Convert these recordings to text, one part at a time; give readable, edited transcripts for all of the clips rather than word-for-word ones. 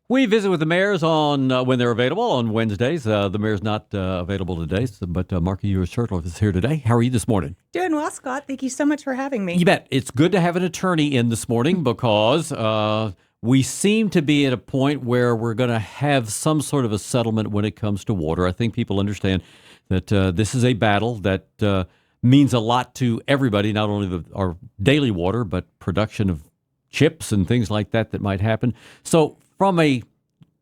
We visit with the mayors on when they're available on Wednesdays. The mayor's not available today, but Marca Ewers-Shurtleff is here today. How are you this morning? Doing well, Scott. Thank you so much for having me. You bet. It's good to have an attorney in this morning because we seem to be at a point where we're going to have some sort of a settlement when it comes to water. I think people understand that this is a battle that means a lot to everybody, not only our daily water, but production of chips and things like that might happen. So from a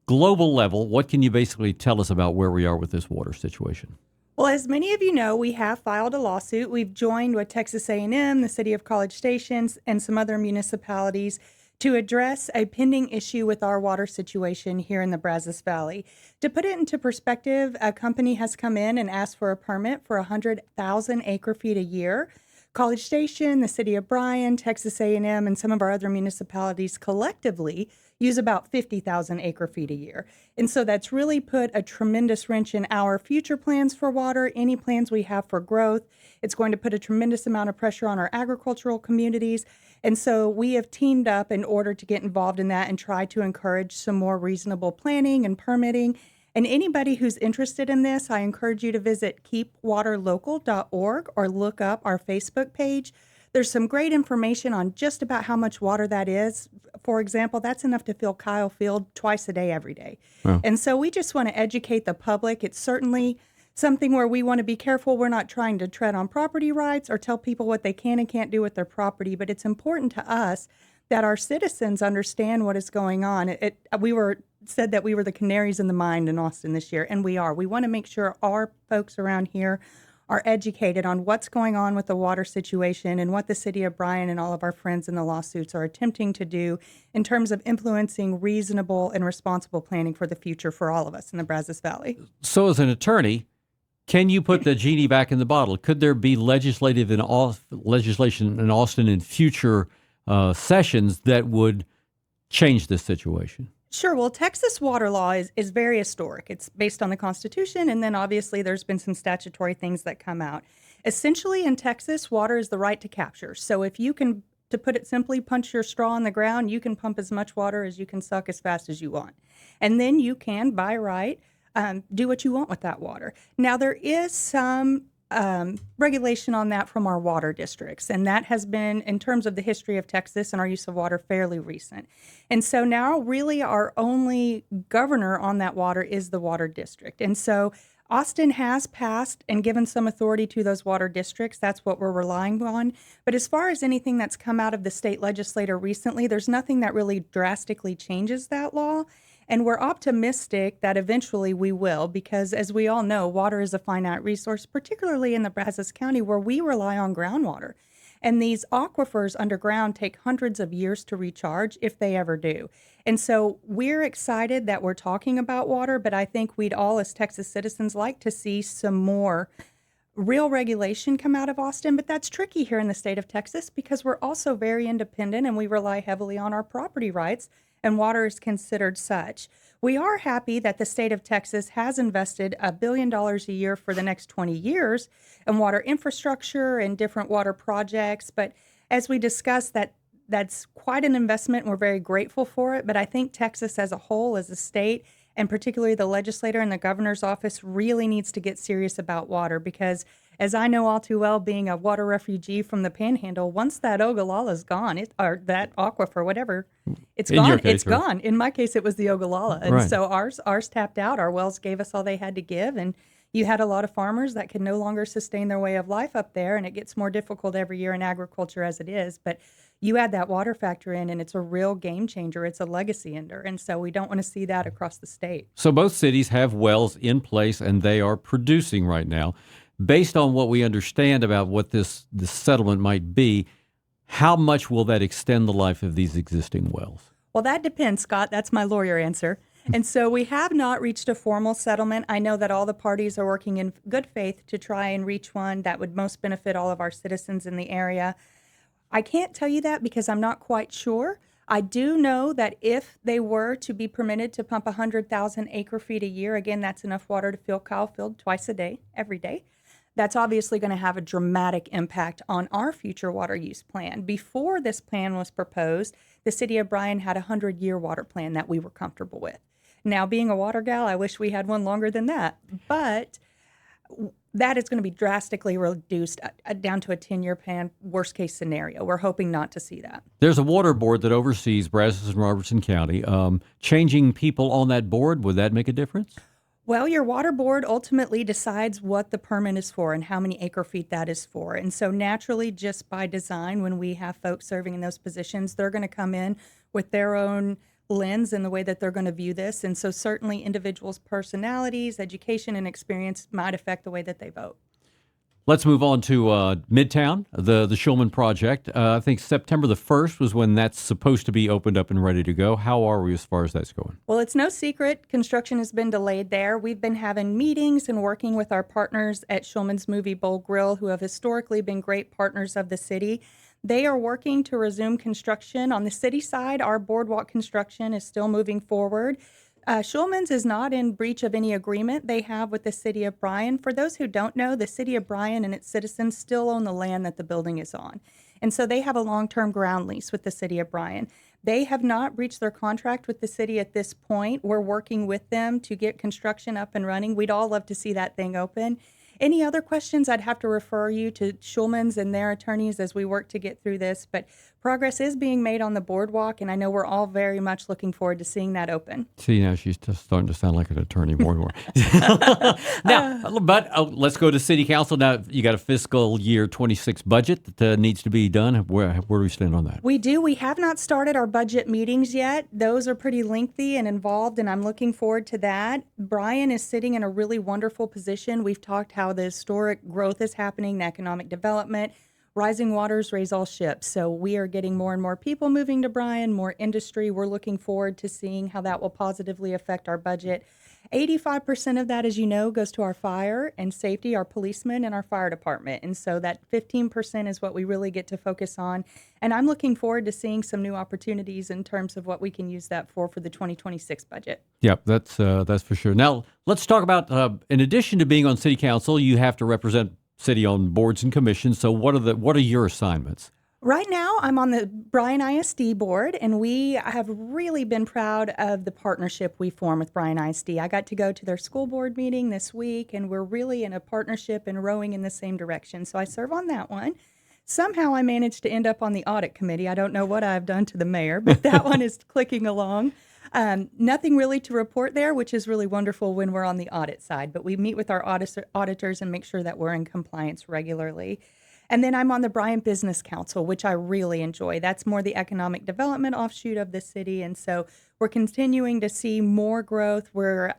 global level, what can you basically tell us about where we are with this water situation? Well, as many of you know, we have filed a lawsuit. We've joined with Texas A&M, the City of College Station, and some other municipalities to address a pending issue with our water situation here in the Brazos Valley. To put it into perspective, a company has come in and asked for a permit for 100,000 acre feet a year. College Station, the City of Bryan, Texas A&M, and some of our other municipalities collectively use about 50,000 acre feet a year. And so that's really put a tremendous wrench in our future plans for water, any plans we have for growth. It's going to put a tremendous amount of pressure on our agricultural communities. And so we have teamed up in order to get involved in that and try to encourage some more reasonable planning and permitting. And anybody who's interested in this, I encourage you to visit keepwaterlocal.org or look up our Facebook page. There's some great information on just about how much water that is. For example, that's enough to fill Kyle Field twice a day, every day. Oh. And so we just want to educate the public. It's certainly something where we want to be careful. We're not trying to tread on property rights or tell people what they can and can't do with their property, but it's important to us that our citizens understand what is going on. We were said that we were the canaries in the mine in Austin this year, and we are. We want to make sure our folks around here are educated on what's going on with the water situation and what the City of Bryan and all of our friends in the lawsuits are attempting to do in terms of influencing reasonable and responsible planning for the future for all of us in the Brazos Valley. So as an attorney, can you put the genie back in the bottle? Could there be legislation in Austin in future sessions that would change this situation? Sure. Well, Texas water law is very historic. It's based on the Constitution, and then obviously there's been some statutory things that come out. Essentially, in Texas, water is the right to capture. So if you can, to put it simply, punch your straw in the ground, you can pump as much water as you can suck as fast as you want. And then you can, by right, do what you want with that water. Now, there is some regulation on that from our water districts. And that has been, in terms of the history of Texas and our use of water, fairly recent. And so now really our only governor on that water is the water district. And so Austin has passed and given some authority to those water districts. That's what we're relying on. But as far as anything that's come out of the state legislature recently, there's nothing that really drastically changes that law. And we're optimistic that eventually we will, because as we all know, water is a finite resource, particularly in the Brazos County where we rely on groundwater. And these aquifers underground take hundreds of years to recharge if they ever do. And so we're excited that we're talking about water, but I think we'd all as Texas citizens like to see some more real regulation come out of Austin. But that's tricky here in the state of Texas because we're also very independent and we rely heavily on our property rights, and water is considered such. We are happy that the state of Texas has invested $1 billion a year for the next 20 years in water infrastructure and different water projects. But as we discussed, that's quite an investment, and we're very grateful for it. But I think Texas as a whole, as a state, and particularly the legislator and the governor's office, really needs to get serious about water because, as I know all too well, being a water refugee from the Panhandle, once that Ogallala is gone, or that aquifer, whatever, it's gone. Your case, it's gone. In my case, it was the Ogallala, and right. so ours tapped out. Our wells gave us all they had to give, and you had a lot of farmers that could no longer sustain their way of life up there, and it gets more difficult every year in agriculture as it is. But you add that water factor in, and it's a real game changer. It's a legacy ender, and so we don't want to see that across the state. So both cities have wells in place, and they are producing right now. Based on what we understand about what this settlement might be, how much will that extend the life of these existing wells? Well, that depends, Scott. That's my lawyer answer. And so we have not reached a formal settlement. I know that all the parties are working in good faith to try and reach one that would most benefit all of our citizens in the area. I can't tell you that because I'm not quite sure. I do know that if they were to be permitted to pump 100,000 acre feet a year, again, that's enough water to fill Kyle Field twice a day, every day. That's obviously going to have a dramatic impact on our future water use plan. Before this plan was proposed, the city of Bryan had a 100-year water plan that we were comfortable with. Now, being a water gal, I wish we had one longer than that, but that is going to be drastically reduced down to a 10-year plan, worst case scenario. We're hoping not to see that. There's a water board that oversees Brazos and Robertson County. Changing people on that board, would that make a difference? Well, your water board ultimately decides what the permit is for and how many acre feet that is for. And so naturally, just by design, when we have folks serving in those positions, they're going to come in with their own lens and the way that they're going to view this. And so certainly individuals' personalities, education, and experience might affect the way that they vote. Let's move on to Midtown, the Shulman project. I think September the 1st was when that's supposed to be opened up and ready to go. How are we as far as that's going? Well, it's no secret construction has been delayed there. We've been having meetings and working with our partners at Shulman's Movie Bowl Grill, who have historically been great partners of the city. They are working to resume construction. On the city side, our boardwalk construction is still moving forward. Shulman's is not in breach of any agreement they have with the city of Bryan. For those who don't know, the city of Bryan and its citizens still own the land that the building is on. And so they have a long-term ground lease with the city of Bryan. They have not reached their contract with the city at this point. We're working with them to get construction up and running. We'd all love to see that thing open. Any other questions, I'd have to refer you to Shulman's and their attorneys as we work to get through this. But progress is being made on the boardwalk, and I know we're all very much looking forward to seeing that open. See, now she's just starting to sound like an attorney more and more. Let's go to City Council. Now, you got a fiscal year 26 budget that needs to be done. Where do we stand on that? We do. We have not started our budget meetings yet. Those are pretty lengthy and involved, and I'm looking forward to that. Bryan is sitting in a really wonderful position. We've talked how the historic growth is happening, economic development. Rising waters raise all ships. So we are getting more and more people moving to Bryan, more industry. We're looking forward to seeing how that will positively affect our budget. 85% of that, as you know, goes to our fire and safety, our policemen, and our fire department. And so that 15% is what we really get to focus on. And I'm looking forward to seeing some new opportunities in terms of what we can use that for the 2026 budget. Yep, that's for sure. Now, let's talk about, in addition to being on City Council, you have to represent city on boards and commissions. So what are your assignments? Right now, I'm on the Bryan ISD board, and we have really been proud of the partnership we form with Bryan ISD. I got to go to their school board meeting this week, and we're really in a partnership and rowing in the same direction. So I serve on that one. Somehow I managed to end up on the audit committee. I don't know what I've done to the mayor, but that one is clicking along. Nothing really to report there, which is really wonderful when we're on the audit side. But we meet with our auditors and make sure that we're in compliance regularly. And then I'm on the Bryan Business Council, which I really enjoy. That's more the economic development offshoot of the city. And so we're continuing to see more growth. We're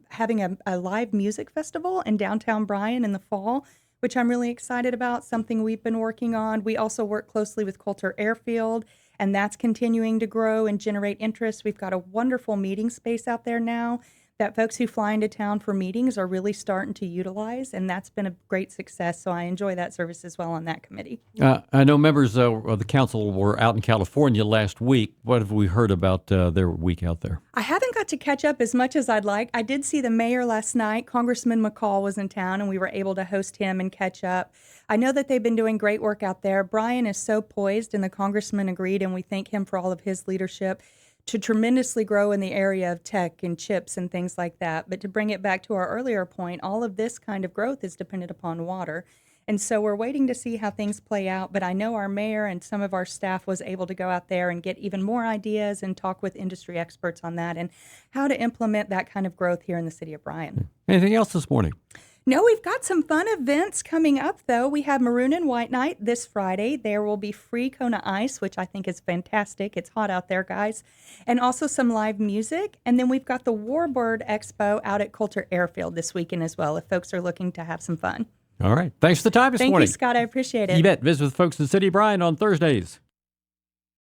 having a live music festival in downtown Bryan in the fall, which I'm really excited about, something we've been working on. We also work closely with Coulter Airfield, and that's continuing to grow and generate interest. We've got a wonderful meeting space out there now that folks who fly into town for meetings are really starting to utilize, and that's been a great success. So I enjoy that service as well on that committee. I know members of the council were out in California last week. What have we heard about their week out there? I haven't got to catch up as much as I'd like. I did see the mayor last night. Congressman McCall was in town, and we were able to host him and catch up. I know that they've been doing great work out there. Bryan is so poised, and the congressman agreed, and we thank him for all of his leadership to tremendously grow in the area of tech and chips and things like that. But to bring it back to our earlier point, all of this kind of growth is dependent upon water. And so we're waiting to see how things play out. But I know our mayor and some of our staff was able to go out there and get even more ideas and talk with industry experts on that and how to implement that kind of growth here in the city of Bryan. Anything else this morning? No, we've got some fun events coming up, though. We have Maroon and White Night this Friday. There will be free Kona Ice, which I think is fantastic. It's hot out there, guys. And also some live music. And then we've got the Warbird Expo out at Coulter Airfield this weekend as well, if folks are looking to have some fun. All right. Thanks for the time this morning. Thank you, Scott. I appreciate it. You bet. Visit with folks in the city of Bryan on Thursdays.